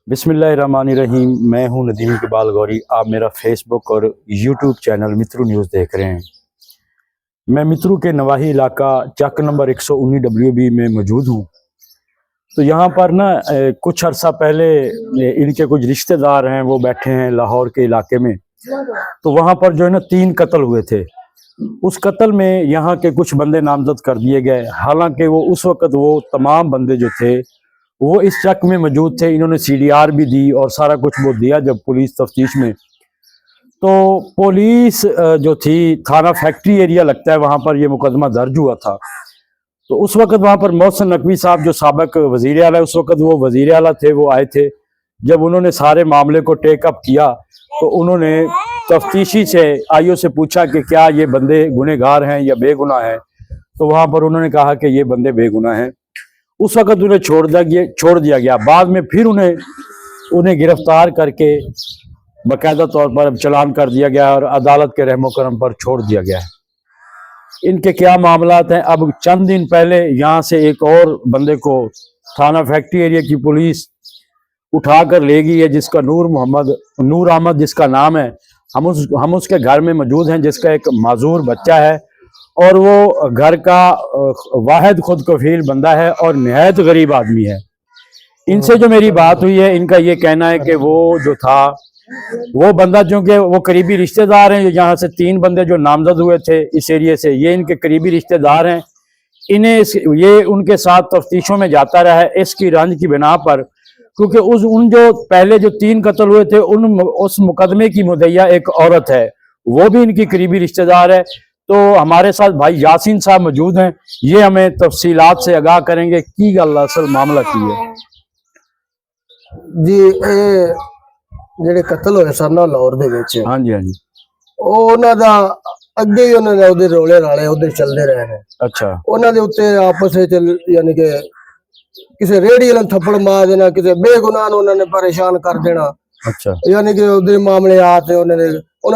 बिस्मिल्लाहिर्रहमानिर्रहीम। मैं हूं नदीम इकबाल गौरी। आप मेरा फेसबुक और यूट्यूब चैनल मित्रू न्यूज़ देख रहे हैं। मैं मित्रू के नवाही इलाका चक नंबर 119 WB में मौजूद हूं। तो यहाँ पर ना कुछ अर्सा पहले इनके कुछ रिश्तेदार हैं, वो बैठे हैं लाहौर के इलाके में। तो वहाँ पर जो है ना 3 कत्ल हुए थे। उस कत्ल में यहाँ के कुछ बंदे नामजद कर दिए गए। हालांकि वो उस वक़्त वो तमाम बंदे जो थे वो इस चक में मौजूद थे। इन्होंने CDR भी दी और सारा कुछ वो दिया जब पुलिस तफ्तीश में। तो पुलिस जो थी थाना फैक्ट्री एरिया लगता है, वहाँ पर ये मुकदमा दर्ज हुआ था। तो उस वक़्त वहाँ पर मोहसिन नकवी साहब जो साबिक वज़ीर आला, उस वक़्त वो वज़ीर आला थे, वो आए थे। जब उन्होंने सारे मामले को टेकअप किया तो उन्होंने तफ्तीशी से IO से पूछा कि क्या ये बंदे गुनहगार हैं या बेगुनाह हैं। तो वहाँ पर उन्होंने कहा कि ये बंदे बेगुनाह हैं। उस वक़्त उन्हें छोड़ दिया गया। बाद में फिर उन्हें गिरफ्तार करके बाकायदा तौर पर चालान कर दिया गया और अदालत के रहमो करम पर छोड़ दिया गया है। इनके क्या मामलात हैं, अब चंद दिन पहले यहाँ से एक और बंदे को थाना फैक्ट्री एरिया की पुलिस उठा कर ले गई है, जिसका नूर अहमद जिसका नाम है। हम उसके घर में मौजूद हैं, जिसका एक माजूर बच्चा है और वो घर का वाहिद खुद कफील बंदा है और निहायत गरीब आदमी है। इनसे जो मेरी बात हुई है, इनका ये कहना है कि वो जो था वो बंदा, चूँकि वो करीबी रिश्तेदार हैं, यहाँ से 3 बंदे जो नामजद हुए थे इस एरिए से, ये इनके करीबी रिश्तेदार हैं। ये उनके साथ तफ्तीशों में जाता रहा है इसकी रंज की बिना पर, क्योंकि उन जो पहले जो 3 कत्ल हुए थे उस मुकदमे की मुद्दइया एक औरत है, वो भी इनकी करीबी रिश्तेदार है। तो हमारे साथ भाई यासीन साहब मौजूद हैं, ये हमें तफसीलात से आगाह करेंगे की गल असल मामला की है। जी ਜਿਹੜੇ ਕਤਲ ਹੋਏ ਸਨ ਨਾ ਲਾਹੌਰ ਦੇ ਵਿੱਚ, ਹਾਂਜੀ ਹਾਂਜੀ, ਉਹ ਉਹਨਾਂ ਦਾ ਅੱਗੇ ਹੀ ਉਹਨਾਂ ਦੇ ਉਹਦੇ ਰੋਲੇ ਰਾਲੇ ਉਹਦੇ ਚੱਲਦੇ ਰਹੇ ਨੇ। ਅੱਛਾ, ਉਹਨਾਂ ਦੇ ਉੱਤੇ ਆਪਸ ਵਿੱਚ ਯਾਨੀ ਕਿ ਕਿਸੇ ਰੇੜੀ ਵਾਲੇ ਥੱਪੜ ਮਾਰ ਦੇਣਾ, ਕਿਸੇ ਬੇਗੁਨਾਹ ਨੂੰ ਉਹਨਾਂ ਨੇ ਪਰੇਸ਼ਾਨ ਕਰ ਦੇਣਾ। ਅੱਛਾ, ਯਾਨੀ ਕਿ ਉਹਦੇ ਮਾਮਲੇ ਆਤੇ ਉਹਨਾਂ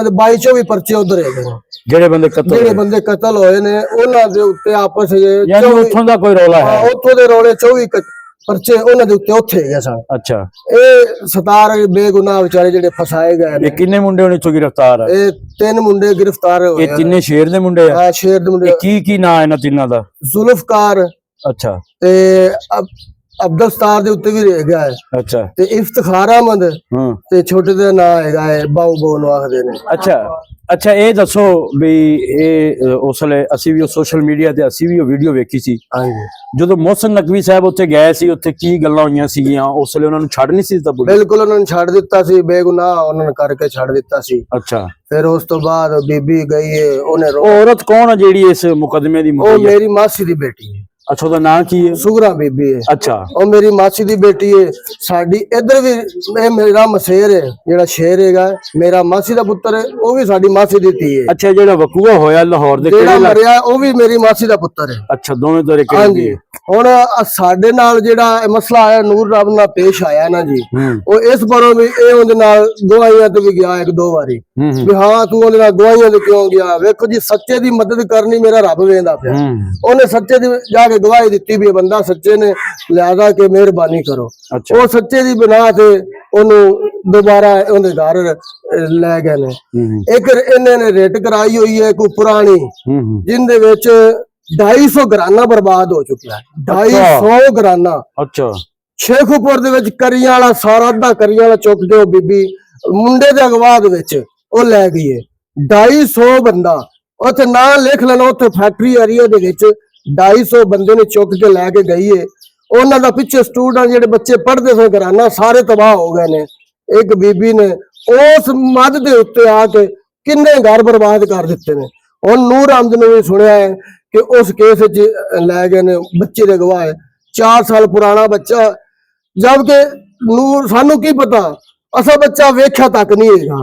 ਦੇ 22-24 ਪਰਚੇ ਉਧਰ ਹੈਗੇ ਨੇ। ਜਿਹੜੇ ਬੰਦੇ ਕਤਲ ਹੋਏ ਨੇ ਉਹਨਾਂ ਦੇ ਉੱਤੇ ਆਪਸ ਵਿੱਚ ਯਾਨੀ ਉੱਥੋਂ ਦਾ ਕੋਈ ਰੋਲਾ ਹੈ, ਉੱਥੋਂ ਦੇ ਰੋਲੇ 24 परचे उन्होंने उत्ते उत्थे गए सन। अच्छा, ए 17 बेगुनाह बेचारे जेडे फसाए गए ने। किन्ने मुंडे होने चो गिरफ्तार है? 3 मुंडे गिरफ्तार होए। ये तिन्ने शेर दे मुंडे है? हां, शेर दे मुंडे। की नाम है ना तिन्ना दा? जुल्फकार। अच्छा, ते अब्दुलस्तार दे उत्ते भी रह गया है। अच्छा, ते इफ्तिखार अहमद ते छोटे दे नाम हैगा है बाऊ बोन आखदे ने। अच्छा अच्छा, ये दसो भी ये उसले असी भी सोशल मीडिया ते असी भी वीडियो वेखी सी। हां जी, ਜਦੋਂ मोहसिन नकवी साहब उत्थे गए सी, उत्थे की गल्लां होईयां सीगियां? उसले उन्हां नूं छड्ड नहीं सी दित्ता? बिल्कुल उन्हां नूं छड्ड दित्ता सी, बेगुनाह उन्हां ने करके छड्ड दित्ता सी। अच्छा, फिर उस तो बाद बीबी गई है, ओने औरत कौन है जेड़ी इस मुकदमे दी? ओ मेरी मासी दी बेटी है। अच्छा, ਉਹਦਾ ਨਾਂ ਕੀ ਹੈ? सुगरा बीबी है। अच्छा, ਉਹ ਮੇਰੀ ਮਾਸੀ ਦੀ ਬੇਟੀ ਹੈ। ਸਾਡੀ ਇੱਧਰ ਵੀ ਇਹ ਮੇਰਾ ਮਸੇਰ ਹੈ, ਜਿਹੜਾ ਸ਼ੇਰ ਹੈਗਾ ਮੇਰਾ ਮਾਸੀ ਦਾ ਪੁੱਤਰ ਹੈ, ਉਹ ਵੀ ਸਾਡੀ ਮਾਸੀ ਦੀ ਧੀ ਹੈ। ਅੱਛਾ, ਜਿਹੜਾ ਵਕੂਆ ਹੋਇਆ ਲਾਹੌਰ ਦੇ ਜਿਹੜਾ ਮਰਿਆ ਉਹ ਵੀ ਮੇਰੀ ਮਾਸੀ ਦਾ ਪੁੱਤਰ ਹੈ। ਅੱਛਾ, ਦੋਵੇਂ ਤੇਰੇ ਕਿਹੜੇ? ਹਾਂਜੀ, ਹੁਣ ਸਾਡੇ ਨਾਲ ਜਿਹੜਾ ਮਸਲਾ ਆਇਆ ਨੂਰ ਰੱਬ ਨਾਲ ਪੇਸ਼ ਆਇਆ ਨਾ ਜੀ, ਉਹ ਇਸ ਬਾਰੇ ਵੀ ਇਹ ਉਹਦੇ ਨਾਲ ਗਵਾਹੀਆਂ ਤੇ ਵੀ ਗਿਆ 1-2 ਵਾਰੀ ਵੀ ਹਾਂ ਤੂੰ ਉਹਦੇ ਨਾਲ ਗਵਾਹੀਆਂ ਤੇ ਕਿਉਂ ਗਿਆ। ਵੇਖੋ ਜੀ, ਸੱਚੇ ਦੀ ਮਦਦ ਕਰਨੀ ਮੇਰਾ ਰੱਬ ਵੇਂਦਾ ਪਿਆ। ਉਹਨੇ ਸੱਚੇ ਦੀ ਜਾ ਕੇ गवाही दी भी बंदा सच्चे ने, लिहाजा के मेहरबानी करो। अच्छा, वो सच्चे दी बिना ते ओनू दोबारा उहदे घर ले गए ने। एक इन्होंने रेट कराई हुई है कोई पुरानी, जिंदे विच 250 घराना बर्बाद हो चुका है। 250 घराना। अच्छा, शेखुपुर दे विच करियां वाला सारा अद्धा करियां वाला चुक के बीबी मुंडे दे अगवा दे विच ओ ले गई है। 250 बंदा उत्थे ना लिख लेना, उत्थे फैक्ट्री एरिया दे विच 250 बंदे ने चुक के लैके गई है। उन्होंने दा पिछे स्टूडेंट जेडे बच्चे पढ़ते थे घराना सारे तबाह हो गए ने। एक बीबी ने उस मद दे उत्ते आके किन्ने घर बर्बाद कर दिते ने। हुण नूर अहमद ने भी सुनिया है कि उस केस लै गए ने, बच्चे दे गवाह है 4 साल पुराना बच्चा, जबकि नूर सानू की पता, असा बच्चा वेख्या तक नहीं हैगा।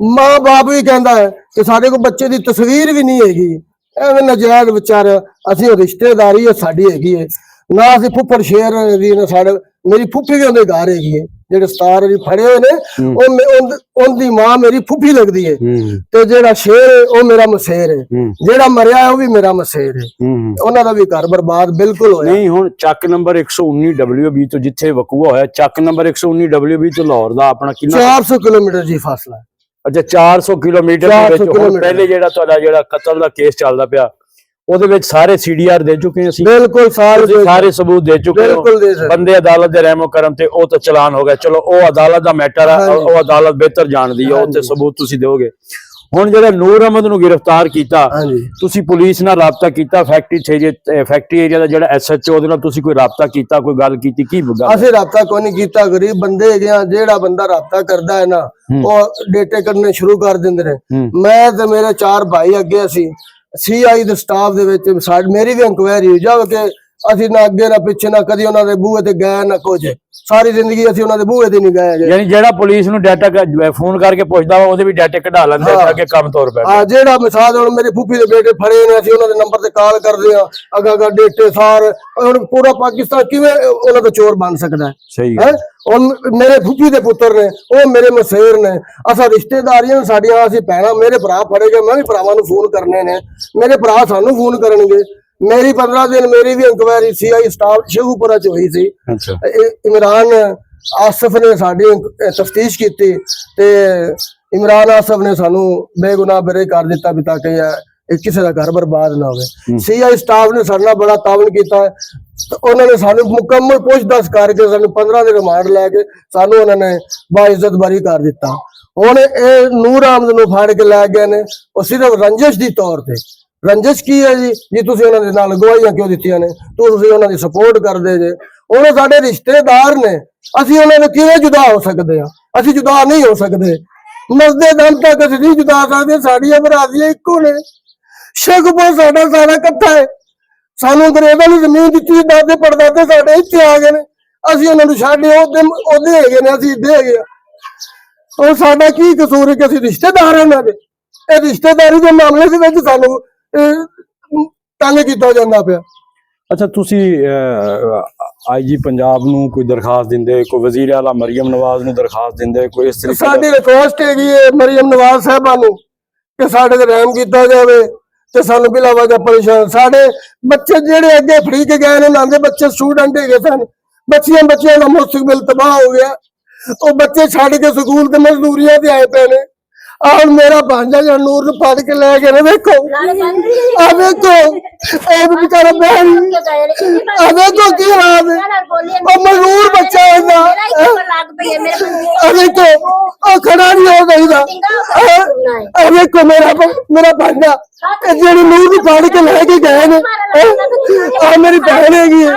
मां बाप भी कहता है कि साडे को बच्चे की तस्वीर भी नहीं हैगी। ਐਵੇਂ ਨਜਾਇਜ਼ ਵਿਚਾਰ ਅਸੀਂ ਰਿਸ਼ਤੇਦਾਰੀ ਹੈ ਸਾਡੀ ਹੈਗੀ ਹੈ ਨਾ, ਅਸੀਂ ਫੁੱਫੜ ਸ਼ੇਰ ਦੀ ਨਾ, ਸਾਡੇ ਮੇਰੀ ਫੁੱਫੀ ਵੀ ਉਹਦੇ ਘਰ ਹੈਗੀ ਹੈ। ਜਿਹੜੇ 17 ਜੀ ਫੜੇ ਹੋਏ ਨੇ ਉਹਦੀ ਮਾਂ ਮੇਰੀ ਫੁੱਫੀ ਲੱਗਦੀ ਹੈ ਤੇ ਜਿਹੜਾ ਸ਼ੇਰ ਹੈ ਉਹ ਮੇਰਾ ਮਸੇਰ ਹੈ, ਜਿਹੜਾ ਮਰਿਆ ਹੈ ਉਹ ਵੀ ਮੇਰਾ ਮਸੇਰ ਹੈ। ਉਹਨਾਂ ਦਾ ਵੀ ਘਰ ਬਰਬਾਦ ਬਿਲਕੁਲ ਹੋਇਆ। ਨਹੀਂ ਹੁਣ ਚੱਕ ਨੰਬਰ 119 WB ਤੋਂ ਜਿੱਥੇ ਵਕੂਆ ਹੋਇਆ, ਚੱਕ ਨੰਬਰ 119 WB ਤੋਂ ਲਾਹੌਰ ਦਾ ਆਪਣਾ ਕਿੰਨਾ 400 ਕਿਲੋਮੀਟਰ ਜੀ ਫਾਸਲਾ ਹੈ। ਅੱਛਾ 400 ਕਿਲੋਮੀਟਰ ਦੇ ਵਿੱਚ ਹੁਣ ਪਹਿਲੇ ਜਿਹੜਾ ਤੁਹਾਡਾ ਜਿਹੜਾ ਕਤਲ ਦਾ ਕੇਸ ਚੱਲਦਾ ਪਿਆ ਉਹਦੇ ਵਿੱਚ ਸਾਰੇ CDR ਦੇ ਚੁੱਕੇ ਅਸੀਂ, ਬਿਲਕੁਲ ਸਾਰੇ ਸਬੂਤ ਦੇ ਚੁੱਕੇ ਹੋ, ਬੰਦੇ ਅਦਾਲਤ ਦੇ ਰਹਿਮੋ ਕਰਮ ਤੇ ਉਹ ਤਾਂ ਚਲਾਨ ਹੋ ਗਿਆ, ਚਲੋ ਉਹ ਅਦਾਲਤ ਦਾ ਮੈਟਰ ਹੈ, ਉਹ ਅਦਾਲਤ ਬਿਹਤਰ ਜਾਣਦੀ ਹੈ, ਉਹ ਤੇ ਸਬੂਤ ਤੁਸੀਂ ਦਿਓਗੇ। ਹੁਣ ਜਿਹੜਾ ਨੂਰ ਅਹਿਮਦ ਨੂੰ ਗ੍ਰਿਫਤਾਰ ਕੀਤਾ, ਤੁਸੀਂ ਪੁਲਿਸ ਨਾਲ ਰਾਬਤਾ ਕੀਤਾ, ਫੈਕਟਰੀ ਏਰੀਆ ਦਾ ਜਿਹੜਾ SHO ਉਹਦੇ ਨਾਲ ਤੁਸੀਂ ਕੋਈ ਰਾਬਤਾ ਕੀਤਾ, ਕੋਈ ਗੱਲ ਕੀਤੀ? ਕੀ ਗੱਲ? ਅਸੀਂ ਰਾਬਤਾ ਕੋਈ ਨਹੀਂ ਕੀਤਾ, ਗਰੀਬ ਬੰਦੇ ਹੈਗੇ ਆ, ਜਿਹੜਾ ਬੰਦਾ ਰਾਬਤਾ ਕਰਦਾ ਹੈ ਨਾ ਉਹ ਡੇਟੇ ਕਰਨੇ ਸ਼ੁਰੂ ਕਰ ਦਿੰਦੇ ਨੇ। ਮੈਂ ਤੇ ਮੇਰੇ 4 ਭਾਈ ਅੱਗੇ ਅਸੀਂ CI ਦੇ ਸਟਾਫ ਦੇ ਵਿੱਚ ਮੇਰੀ ਵੀ ਇਨਕੁਆਇਰੀ ਹੋ ਜਾਵੇ ਕਿ ਅਸੀਂ ਨਾ ਅੱਗੇ ਨਾ ਪਿੱਛੇ ਨਾ ਕਦੀ ਉਹਨਾਂ ਦੇ ਬੂਹੇ ਤੇ ਗਏ ਨਾ ਕੁਝ, ਸਾਰੀ ਜ਼ਿੰਦਗੀ ਅਸੀਂ ਉਹਨਾਂ ਦੇ ਬੂਹੇ ਤੇ ਨਹੀਂ ਗਏ। ਯਾਨੀ ਜਿਹੜਾ ਪੁਲਿਸ ਨੂੰ ਡਾਟਾ ਫੋਨ ਕਰਕੇ ਪੁੱਛਦਾ ਵਾ ਉਹਦੇ ਵੀ ਡਾਟਾ ਕਢਾ ਲੈਂਦੇ ਆ ਕਿ ਕੰਮ ਤੌਰ ਪੈ। ਹਾਂ ਜਿਹੜਾ ਮਿਸਾਲ ਹੁਣ ਮੇਰੇ ਫੁੱਫੀ ਦੇ ਬੇਟੇ ਫੜੇ ਨੇ, ਅਸੀਂ ਉਹਨਾਂ ਦੇ ਨੰਬਰ ਤੇ ਕਾਲ ਕਰਦੇ ਆ, ਅਗਾ ਡੇਟੇ ਸਾਰ ਹੁਣ ਪੂਰਾ ਪਾਕਿਸਤਾਨ ਕਿਵੇਂ ਉਹਨਾਂ ਦਾ ਚੋਰ ਬਣ ਸਕਦਾ ਹੈ? ਸਹੀ ਹੈ। ਉਹ ਮੇਰੇ ਫੁੱਫੀ ਦੇ ਪੁੱਤਰ ਨੇ, ਉਹ ਮੇਰੇ ਮਸੇਰ ਨੇ, ਅਸਾਂ ਰਿਸ਼ਤੇਦਾਰੀਆਂ ਸਾਡੀਆਂ, ਅਸੀਂ ਭੈਣਾਂ, ਮੇਰੇ ਭਰਾ ਫੜੇ ਗਏ, ਮੈਂ ਵੀ ਭਰਾਵਾਂ ਨੂੰ ਫੋਨ ਕਰਨੇ ਨੇ, ਮੇਰੇ ਭਰਾ ਸਾਨੂੰ ਫੋਨ ਕਰਨਗੇ। ਮੇਰੀ 15 ਦਿਨ ਮੇਰੀ ਵੀ ਇਨਕੁਆਇਰੀ CI ਸਟਾਫ ਸ਼ੇਖੂਪੁਰਾ ਚ ਹੋਈ ਸੀ। ਇਮਰਾਨ ਆਸਫ ਨੇ ਸਾਡੀ ਤਫਤੀਸ਼ ਕੀਤੀ ਤੇ ਇਮਰਾਨ ਆਸਫ ਨੇ ਸਾਨੂੰ ਬੇਗੁਨਾਹ ਬਰੇ ਕਰ ਦਿੱਤਾ ਵੀ ਤਾਂ ਕਿ ਕਿਸੇ ਦਾ ਘਰ ਬਰਬਾਦ ਨਾ ਹੋਵੇ। CI ਸਟਾਫ ਨੇ ਸਾਡੇ ਨਾਲ ਬੜਾ ਤਾਵਨ ਕੀਤਾ, ਉਹਨਾਂ ਨੇ ਸਾਨੂੰ ਮੁਕੰਮਲ ਪੁੱਛ-ਦੱਸ ਕਰਕੇ ਸਾਨੂੰ 15 ਦਿਨ ਰਿਮਾਂਡ ਲੈ ਕੇ ਸਾਨੂੰ ਉਹਨਾਂ ਨੇ ਬਾਇਜ਼ਤ ਬਰੀ ਕਰ ਦਿੱਤਾ। ਹੁਣ ਇਹ ਨੂਰ ਅਹਿਮਦ ਨੂੰ ਫੜ ਕੇ ਲੈ ਗਏ ਨੇ, ਉਹ ਸਿਰਫ ਰੰਜਿਸ਼ ਦੀ ਤੌਰ ਤੇ। ਰੰਜਿਸ਼ ਕੀ ਹੈ ਜੀ ਤੁਸੀਂ ਉਹਨਾਂ ਦੇ ਨਾਲ ਗਵਾਹੀਆਂ ਕਿਉਂ ਦਿੱਤੀਆਂ ਨੇ, ਤੁਸੀਂ ਉਹਨਾਂ ਦੀ ਸਪੋਰਟ ਕਰਦੇ ਜੇ। ਉਹ ਸਾਡੇ ਰਿਸ਼ਤੇਦਾਰ ਨੇ, ਅਸੀਂ ਉਹਨਾਂ ਨੂੰ ਕਿਵੇਂ ਜੁਦਾ ਹੋ ਸਕਦੇ ਹਾਂ? ਅਸੀਂ ਜੁਦਾ ਨਹੀਂ ਹੋ ਸਕਦੇ, ਮਰਦੇ ਦਮ ਤੱਕ ਅਸੀਂ ਨਹੀਂ ਜੁਦਾ ਸਕਦੇ। ਸਾਡੀਆਂ ਬਰਾਦਰੀਆਂ ਇੱਕੋ ਨੇ, ਸ਼ੇਖੂਪੁਰ ਸਾਡਾ ਸਾਰਾ ਇਕੱਠਾ ਹੈ। ਸਾਨੂੰ ਅੰਗਰੇਜ਼ਾਂ ਨੂੰ ਜ਼ਮੀਨ ਦਿੱਤੀ, ਦਾਦੇ ਪੜਦਾਦੇ ਸਾਡੇ ਇੱਥੇ ਆ ਗਏ ਨੇ, ਅਸੀਂ ਉਹਨਾਂ ਨੂੰ ਛੱਡ ਉਹਦੇ ਹੈਗੇ ਨੇ, ਅਸੀਂ ਇੱਥੇ ਹੈਗੇ ਆ। ਉਹ ਸਾਡਾ ਕੀ ਕਸੂਰ ਹੈ ਕਿ ਅਸੀਂ ਰਿਸ਼ਤੇਦਾਰ ਹਾਂ ਉਹਨਾਂ ਦੇ? ਇਹ ਰਿਸ਼ਤੇਦਾਰੀ ਦੇ ਮਾਮਲੇ ਦੇ ਵਿੱਚ ਸਾਨੂੰ ਤੰਗ ਕੀਤਾ ਜਾਂਦਾ ਪਿਆ। ਅੱਛਾ ਤੁਸੀਂ IG ਪੰਜਾਬ ਨੂੰ ਕੋਈ ਦਰਖਾਸਤ ਦਿੰਦੇ, ਕੋਈ ਵਜ਼ੀਰ ਆਲਾ ਮਰੀਮ ਨਵਾਜ਼ ਨੂੰ ਦਰਖਾਸਤ ਦਿੰਦੇ, ਕੋਈ ਇਸ ਤਰੀਕੇ? ਸਾਡੀ ਰਿਕੁਐਸਟ ਹੈਗੀ ਹੈ ਮਰੀਮ ਨਵਾਜ਼ ਸਾਹਿਬਾਂ ਨੂੰ ਕਿ ਸਾਡੇ ਤੇ ਰਹਿਮ ਕੀਤਾ ਜਾਵੇ ਤੇ ਸਾਨੂੰ ਬਿਲਾ ਵਜ੍ਹਾ ਪਰੇਸ਼ਾਨ। ਸਾਡੇ ਬੱਚੇ ਜਿਹੜੇ ਅੱਗੇ ਫੜੀ ਕੇ ਗਏ ਨੇ, ਨਾਂਦੇ ਬੱਚੇ ਸਟੂਡੈਂਟ ਹੈਗੇ ਸਨ, ਬੱਚਿਆਂ ਦਾ ਮੁਸਤਕਬਲ ਤਬਾਹ ਹੋ ਗਿਆ। ਉਹ ਬੱਚੇ ਛੱਡ ਕੇ ਸਕੂਲ ਤੇ ਮਜ਼ਦੂਰੀਆਂ ਤੇ ਆਏ ਪਏ ਨੇ। और मेरा भांजा जो नूर ਨੂੰ ਫੜ ਕੇ ਲੈ ਗਏ ਨੇ, ਵੇਖੋ ਆ ਵੇਖੋ ਇਹ ਵਿਚਾਰਾ ਬਹਿਣ, ਆ ਵੇਖੋ ਕੀ ਹਾਲ ਹੈ। ਉਹ ਮਜ਼ਦੂਰ ਬੱਚਾ ਇਹਦਾ, ਆ ਵੇਖੋ ਉਹ ਖੜਾ ਨਹੀਂ ਹੋ ਸਕਦਾ। ਆ ਵੇਖੋ ਮੇਰਾ ਭਾਂਜਾ ਜਿਹੜੀ ਨੂਰ ਨੂੰ ਫੜ ਕੇ ਲੈ ਕੇ ਗਏ ਨੇ, ਆ ਮੇਰੀ ਭੈਣ ਹੈਗੀ ਹੈ।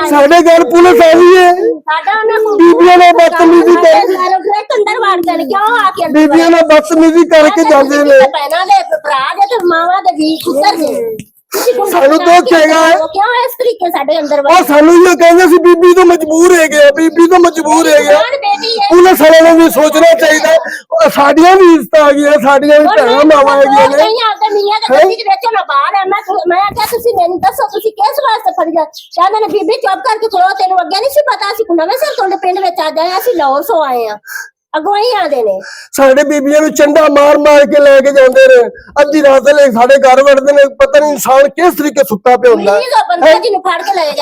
ਸਾਡੇ ਘਰ ਪੁਲਿਸ ਆਈ ਹੈ, ਬੀਬੀਆਂ ਨੇ ਬਦਤਮੀਜ਼ੀ ਬੀਬੀਆਂ ਨੇ ਬਦਤਮੀਜ਼ੀ ਕਰਕੇ ਜਾਂਦੇ ਨੇ। ਸਾਨੂੰ ਦੁੱਖ ਹੈਗਾ, ਉਹ ਸਾਨੂੰ ਇਹ ਕਹਿੰਦੇ ਸੀ ਬੀਬੀ ਤੋਂ ਮਜਬੂਰ ਹੈ ਗਿਆ, ਬੀਬੀ ਤੋਂ ਮਜਬੂਰ ਹੈ ਗਿਆ। ਪੁਲਿਸ ਵਾਲਿਆਂ ਨੂੰ ਵੀ ਸੋਚਣਾ ਚਾਹੀਦਾ, ਸਾਡੀਆਂ ਵੀ ਇੱਜ਼ਤ ਆ ਗਈਆਂ, ਸਾਡੀਆਂ ਵੀ ਭੈਣਾਂ ਮਾਵਾਂ ਹੈਗੀਆਂ ਨੇ। ਬੀਬੀ ਚੁੱਪ ਕਰਕੇ ਖੜੋ, ਤੈਨੂੰ ਅੱਗੇ ਨਹੀਂ ਸੀ ਪਤਾ, ਅਸੀਂ ਨਵੇਂ ਸਿਰ ਤੁਹਾਡੇ ਪਿੰਡ ਵਿੱਚ ਆ ਜਾਏ, ਅਸੀਂ ਲਾਹੌਰ ਸੋ ਆਏ ਆ, ਅਗਵਾਈ ਆਦੇ ਨੇ। ਸਾਡੇ ਬੀਬੀਆਂ ਨੂੰ ਚੰਡਾ ਮਾਰ ਮਾਰ ਕੇ ਲੈ ਕੇ ਜਾਂਦੇ ਨੇ, ਅੱਧੀ ਰਾਤ ਲੈ ਸਾਡੇ ਘਰ ਵੜਦੇ ਨੇ। ਪਤਾ ਨਹੀਂ ਇਨਸਾਨ ਕਿਸ ਤਰੀਕੇ ਸੁੱਤਾ ਪਿਆ ਹੁੰਦਾ।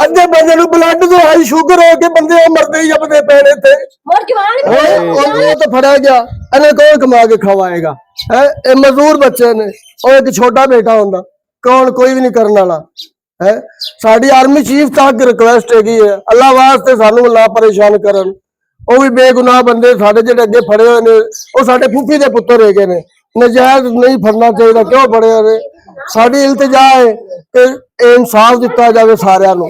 ਅੱਧੇ ਬੰਦੇ ਨੂੰ ਬਲੱਡ ਤੋਂ ਹਾਈ ਸ਼ੂਗਰ ਹੋ ਕੇ ਬੰਦੇ ਮਰਦੇ ਹੀ ਜਪਦੇ ਪਏ ਨੇ ਤੇ ਉਹ ਤਾਂ ਫੜਿਆ ਗਿਆ। ਇਹਨੇ ਕੌਣ ਕਮਾ ਕੇ ਖਵਾਏਗਾ? ਇਹ ਮਜ਼ਦੂਰ ਬੱਚੇ ਨੇ, ਉਹ ਇੱਕ ਛੋਟਾ ਬੇਟਾ ਹੁੰਦਾ, ਕੌਣ? ਕੋਈ ਵੀ ਨਹੀਂ ਕਰਨ ਵਾਲਾ ਹੈ। ਸਾਡੀ ਆਰਮੀ ਚੀਫ ਤੱਕ ਰਿਕੁਐਸਟ ਹੈਗੀ ਹੈ, ਅੱਲਾਹ ਵਾਸਤੇ ਸਾਨੂੰ ਨਾ ਪਰੇਸ਼ਾਨ ਕਰਨ। ਉਹ ਵੀ ਬੇਗੁਨਾਹ ਬੰਦੇ ਸਾਡੇ ਜਿਹੜੇ ਅੱਗੇ ਫੜੇ ਹੋਏ ਨੇ, ਉਹ ਸਾਡੇ ਫੁੱਫੀ ਦੇ ਪੁੱਤਰ ਹੈਗੇ ਨੇ, ਨਜਾਇਜ਼ ਨਹੀਂ ਫੜਨਾ ਚਾਹੀਦਾ। ਕਿਉਂ ਫੜੇ ਹੋਏ ਨੇ? ਸਾਡੀ ਇਲਤਜਾ ਹੈ ਕਿ ਇਨਸਾਫ ਦਿੱਤਾ ਜਾਵੇ ਸਾਰਿਆਂ ਨੂੰ।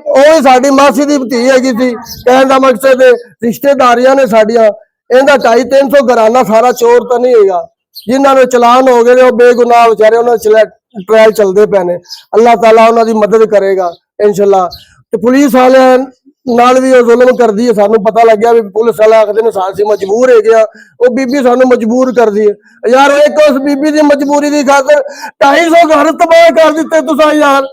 ਉਹ ਸਾਡੀ ਮਾਸੀ ਦੀ ਭਤੀ ਹੈਗੀ ਸੀ, ਕਹਿਣ ਦਾ ਮਕਸਦ ਰਿਸ਼ਤੇਦਾਰੀਆਂ ਨੇ ਸਾਡੀਆਂ। ਇਹਦਾ 250-300 ਘਰਾਨਾ ਸਾਰਾ ਚੋਰ ਤਾਂ ਨਹੀਂ ਹੈਗਾ। ਜਿਨ੍ਹਾਂ ਨੂੰ ਚਲਾਨ ਹੋ ਗਏ ਨੇ ਉਹ ਬੇਗੁਨਾਹ ਵਿਚਾਰੇ, ਉਹਨਾਂ ਦੇ ਟ੍ਰਾਇਲ ਚੱਲਦੇ ਪਏ ਨੇ। ਅੱਲਾਹ ਤਾਲਾ ਉਹਨਾਂ ਦੀ ਮਦਦ ਕਰੇਗਾ ਇਨਸ਼ਾਅੱਲਾ। ਤੇ ਪੁਲਿਸ ਵਾਲਿਆਂ ਨਾਲ ਵੀ ਉਹ ਜ਼ੁਲਮ ਕਰਦੀ ਹੈ। ਸਾਨੂੰ ਪਤਾ ਲੱਗਿਆ ਵੀ ਪੁਲਿਸ ਵਾਲੇ ਆਖਦੇ ਨੇ ਅਸੀਂ ਮਜਬੂਰ ਹੋ ਗਿਆ, ਉਹ ਬੀਬੀ ਸਾਨੂੰ ਮਜਬੂਰ ਕਰਦੀ ਹੈ। ਯਾਰ ਇੱਕ ਉਸ ਬੀਬੀ ਦੀ ਮਜਬੂਰੀ ਦੀ ਖਾਤਰ 250 ਘਰ ਤਬਾਹ ਕਰ ਦਿੱਤੇ ਤੁਸੀਂ। ਯਾਰ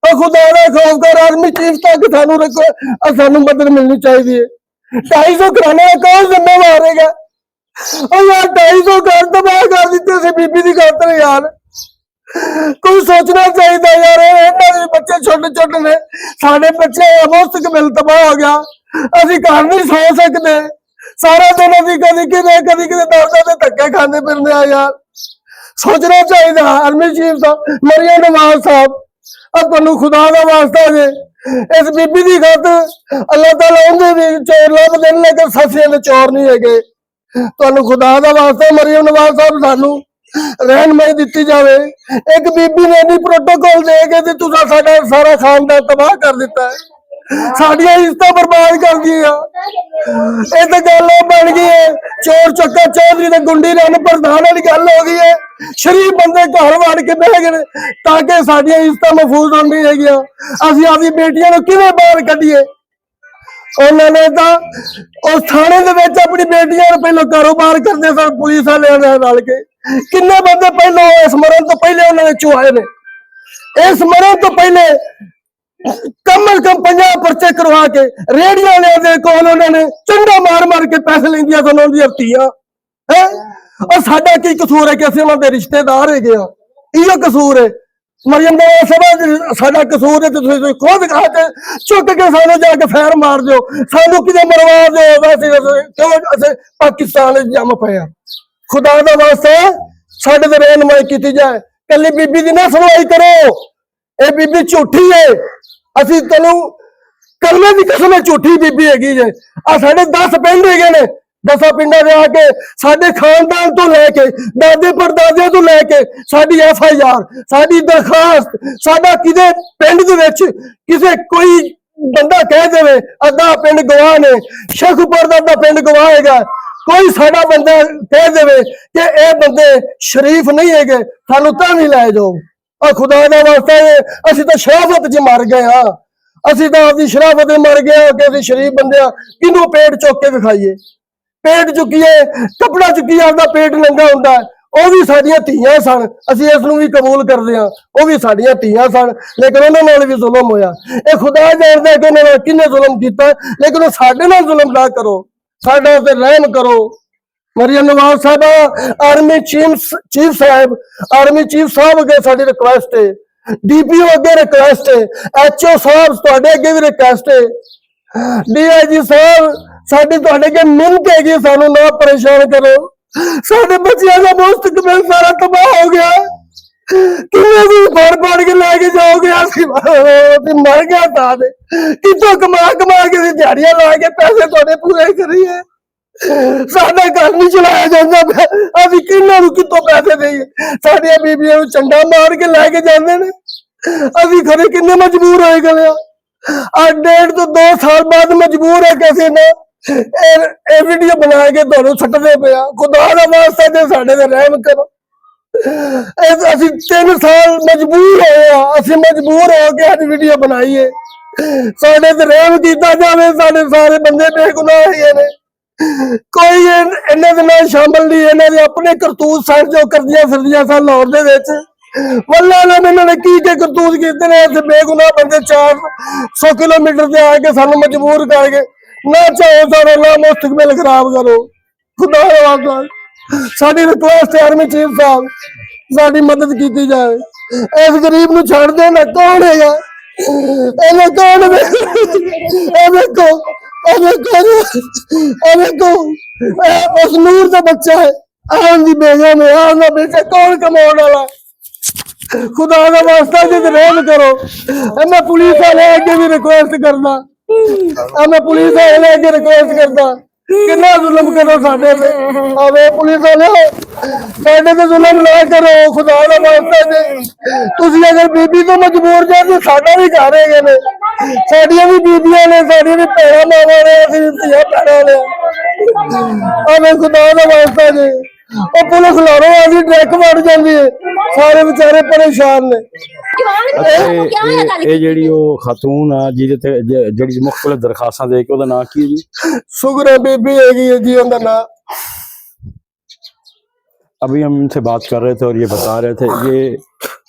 और खुदा का खौफ कर आर्मी चीफ तक सानू रखो और सानू मदद मिलनी चाहिए 250 कराने का कौन जिम्मेवार है और यार 250 घर तबाह कर दिते से बीबी की खातर यार कोई सोचना चाहिए यार इन्हां दे बच्चे छोटे छोटे ने साडे बच्चे मुस्तकबिल तबाह हो गया असीं घर नहीं सो सकते सारा दिन असीं कदी किते दर्दां दे धक्के खांदे फिरदे आ यार सोचना चाहिए आर्मी चीफ साहब मरियम नवाज साहब अब तुहानू खुदा दा वास्ता जे इस बीबी दी खातर अल्लाह ताला उहदे भी चोर लभ देन लेकिन ससियां दे चोर नहीं हैगे तुहानू खुदा दा वास्ता मरियम नवाज साहब सानू रहनुमाई दित्ती जावे एक बीबी ने नहीं प्रोटोकॉल दे के ते तुसां साडा सारा खानदान तबाह कर दिता है साडियां इज्जतां बर्बाद कर दिया ये तो गल बन गई है चोर चक्का चौधरी ते गुंडी रन प्रधान वाली गल हो गई है शरीफ बंदे घर वड़ के बह गए ताकि साडियां इज्जतां महफूज होंदी हैगियां असीं आपदी बेटियां नूं किवें बाहर कढीए उन्होंने तो उस थाने दे विच अपनी बेटियां नूं पहलों कारोबार करदे सन पुलिस वाले रल के किन्ने बंदे पहलों इस मरण तो पहले उन्होंने चुहाए ने इस मरण तो पहले कम अज कम 50 पर्चे करवा के रेहड़ियां दे कोल उन्होंने चंडा मार मार के पैसे लेंदियां सन उन्हां दी धीआं है और साडा की कसूर है कि असं उन्हां दे रिश्तेदार है गए इहो कसूर है मरियम नवाज साहब साडा कसूर है तुसीं खुद खाते चुक के सानू जाके फैर मार दो सानू किते मरवा दो वैसे क्यों असीं पाकिस्तान जम पे खुदा दा वास्ता साडे ते रहनुमाई कीती जाए कल्ली बीबी दी ना सुनवाई करो ये बीबी झूठी है असीं तैनू कलमे दी कसम झूठी बीबी हैगी जे आ साडे 10 पिंड हैगे ने 10 पिंडां दे आके साडे खानदान तो लैके दादे परदादे तो लैके साडी FIR साडी दरखास्त साडा किदे पिंड दे विच किसे कोई बंदा कह देवे अद्धा पिंड गवाह ने शेखुपुर दा अद्धा पिंड गवाह हैगा कोई साडा बंदा कह देवे कि ए बंदे शरीफ नहीं हैगे सानू तां नहीं लै जाओ और खुदा दा वास्ता असीं तो शराफत च मर गए हाँ असीं तो आपदी शराफत च मर गए कि असीं शरीफ बंदे किनू पेट चुक के विखाइए पेट चुकीए कपड़ा चुकीए आपदा पेट नंगा हुंदा ਉਹ ਵੀ ਸਾਡੀਆਂ ਧੀਆਂ ਸਨ ਅਸੀਂ ਇਸ ਨੂੰ ਵੀ ਕਬੂਲ ਕਰਦੇ ਹਾਂ ਉਹ ਵੀ ਸਾਡੀਆਂ ਧੀਆਂ ਸਨ ਲੇਕਿਨ ਉਹਨਾਂ ਨਾਲ ਵੀ ਜ਼ੁਲਮ ਹੋਇਆ ਇਹ ਖੁਦਾ ਜਾਣਦਾ ਕਿ ਉਹਨਾਂ ਨੇ ਕਿੰਨੇ ਜ਼ੁਲਮ ਕੀਤਾ ਲੇਕਿਨ ਉਹ ਸਾਡੇ ਨਾਲ ਜ਼ੁਲਮ ਨਾ ਕਰੋ ਸਾਡੇ ਤੇ ਰਹਿਮ ਕਰੋ मरियम नवाज साहब आर्मी चीफ साहब अगे साडी रिक्वेस्ट है DPO अगे रिक्वेस्ट है HO साहब तुहाडे अगे भी रिक्वेस्ट है DIG साहब साडी तुहाडे अगे मिन्नत हैगी सानू ना परेशान करो साडे बच्चियां दा मुस्तकबिल सारा तबाह हो गया किन्ने भी पढ़ के लेके जाओगे मर गया था कितों कमा के दिहाड़ियां ला के पैसे तुहाडे पूरे करिए साडा घर नहीं चलाया जाता अभी किन्ना कितों पैसे देइए साडियां बीबियां नूं चंडा मार के लैके जांदे ने अभी खरे किन्ने मजबूर होए गए 1.5 तो 2 साल बाद मजबूर है कैसे ना ए वीडियो बना के तुहानूं सट्टदे पिया खुदा दा वास्ता जे साडे ते रहम करो असीं 3 साल मजबूर होए असीं मजबूर हो के अज वीडियो बनाई है साडे ते रहम कीता जावे साडे सारे बंदे बेगुनाह हैगे ने कोई इन्हां दे नाल शामिल नहीं इन्हां दे अपने करतूत सन जो करदियां फिरदियां सन लाहौर दे विच वल्ला इन्हां ने की करतूत कीते ने इत्थे बेगुनाह बंदे 400 किलोमीटर ते आके सानू मजबूर कर गए ना चाहो सारा ना मुस्तकबिल खराब करो खुदा वास्ता साडी रिक्वेस्ट है आर्मी चीफ साहब साडी मदद कीती जाए इस गरीब नूं छड्ड देना कौन हैगा इन्हें कौन देखो उस नूर का बच्चा है आन दी बेगम है आन दा बेटा कौन कमाने वाला खुदा का वास्ता जी रहम करो मैं पुलिस वाले अगे भी रिक्वेस्ट करना मैं पुलिस वाले अगे रिक्वेस्ट करता कितना जुल्म करो साडे ते आवे पुलिस वाले साडे ते जुल्म ना करो खुदा दा वास्ता जी तुसी अगर बीबी तो मजबूर जाओ तो साडा भी घर है ने साडियां भी बीबियां ने साडियां भी भैणां मावां ने असीं धीआं भैणां ने आवे खुदा दा वास्ता जी ओ पुलिस लारो आदी ट्रैक वड़ जांदी है सारे बेचारे परेशान ने ਇਹ ਜਿਹੜੀ ਉਹ ਖਾਤੂਨ ਆ ਜਿਹਦੇ ਤੇ ਜਿਹੜੀ ਮੁਖਤਲਿਫ ਦਰਖਾਸਤਾਂ ਦੇ ਕੇ ਉਹਦਾ ਨਾਂ ਕੀ ਹੈ ਜੀ सुगरा बीबी हैगी है जी उनका नाम अभी हम इनसे बात कर रहे थे और ये बता रहे थे ये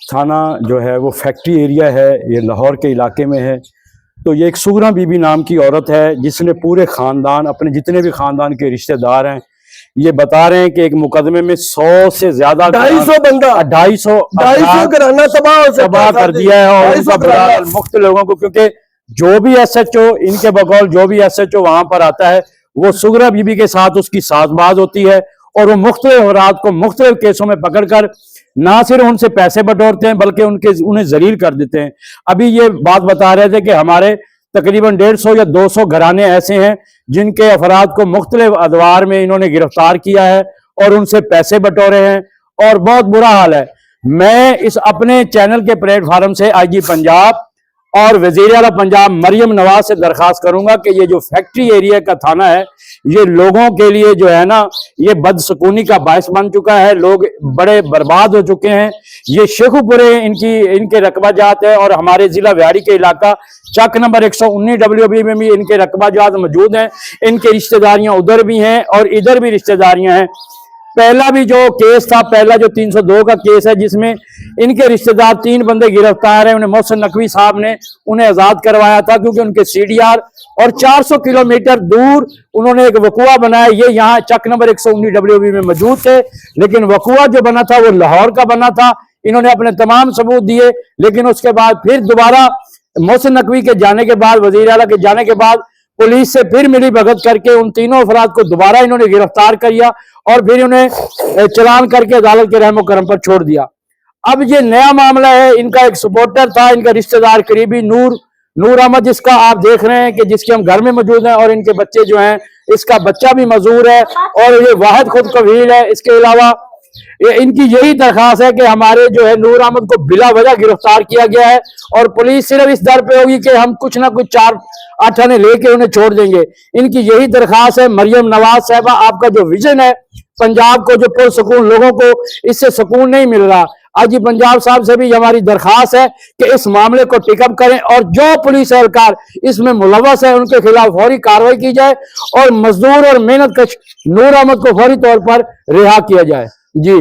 थाना जो है वो फैक्ट्री एरिया है, ये लाहौर के इलाके में है। तो ये एक सुगरा बीबी नाम की औरत है जिसने पूरे ख़ानदान, अपने जितने भी ख़ानदान के रिश्तेदार हैं, ये बता रहे हैं कि एक मुकदमे में 100 से ज्यादा 250 बंदा 250 घराना तबाह कर दिया है। और उनका बुरा हाल मुख्त लोगों को, क्योंकि जो भी SHO इनके बकौल जो भी SHO वहां पर आता है वो सुगरा बीबी के साथ उसकी साजबाज होती है और वो मुख्तलिफ अफराद को मुख्तलिफ केसों में पकड़कर ना सिर्फ उनसे पैसे बटोरते हैं बल्कि उन्हें जलील कर देते हैं। अभी ये बात बता रहे थे कि हमारे तकरीबन 150 या 200 घराने ऐसे हैं जिनके अफराद को मुख्तलिफ अदवार में इन्होंने गिरफ्तार किया है और उनसे पैसे बटोरे हैं और बहुत बुरा हाल है। मैं इस अपने चैनल के प्लेटफार्म से IG पंजाब और वजीर आला पंजाब मरियम नवाज से दरखास्त करूंगा कि ये जो फैक्ट्री एरिया का थाना है ये लोगों के लिए जो है ना ये बदसकूनी का बायस बन चुका है। लोग बड़े बर्बाद हो चुके हैं। ये शेखुपुरे इनके रकबा जात है और हमारे जिला व्यारी के इलाका चक नंबर 119 WB में भी इनके रकबा जात मौजूद हैं। इनके रिश्तेदारियां उधर भी हैं और इधर भी रिश्तेदारियां हैं। पहला भी जो केस था, पहला जो 302 का केस है जिसमें इनके रिश्तेदार 3 बंदे गिरफ्तार हैं, उन्हें मोहसिन नकवी साहब ने उन्हें आजाद करवाया था क्योंकि उनके CDR और 400 किलोमीटर दूर उन्होंने एक वकुआ बनाया। ये यहाँ चक नंबर 119 WB में मौजूद थे, लेकिन वकुआ जो बना था वो लाहौर का बना था। इन्होंने अपने तमाम सबूत दिए, लेकिन उसके बाद फिर दोबारा मोहसिन नकवी के जाने के बाद, वजीर आला के जाने के बाद पुलिस से फिर मिली भगत करके उन तीनों अफराद को दोबारा इन्होंने गिरफ्तार किया और फिर उन्हें चलान करके अदालत के रहमो करम पर छोड़ दिया। अब ये नया मामला है। इनका एक सपोर्टर था, इनका रिश्तेदार करीबी नूर अहमद, जिसका आप देख रहे हैं कि जिसके हम घर में मौजूद हैं और इनके बच्चे जो हैं, इसका बच्चा भी मजूर है और ये वाहिद खुद कबील है। इसके अलावा इनकी यही दरखास्त है कि हमारे जो है नूर अहमद को बिला वजह गिरफ्तार किया गया है और पुलिस सिर्फ इस दर पे होगी कि हम कुछ ना कुछ 4-8 आने लेके उन्हें छोड़ देंगे। इनकी यही दरखास्त है। मरियम नवाज साहबा, आपका जो विजन है पंजाब को जो पुरसुकून, लोगों को इससे सुकून नहीं मिल रहा। IG पंजाब साहब से भी हमारी दरखास्त है कि इस मामले को टिकअप करें और जो पुलिस एहलकार इसमें मुलव्वस है उनके खिलाफ फौरी कार्रवाई की जाए और मजदूर और मेहनत कश नूर अहमद को फौरी तौर पर रिहा किया जाए। जी।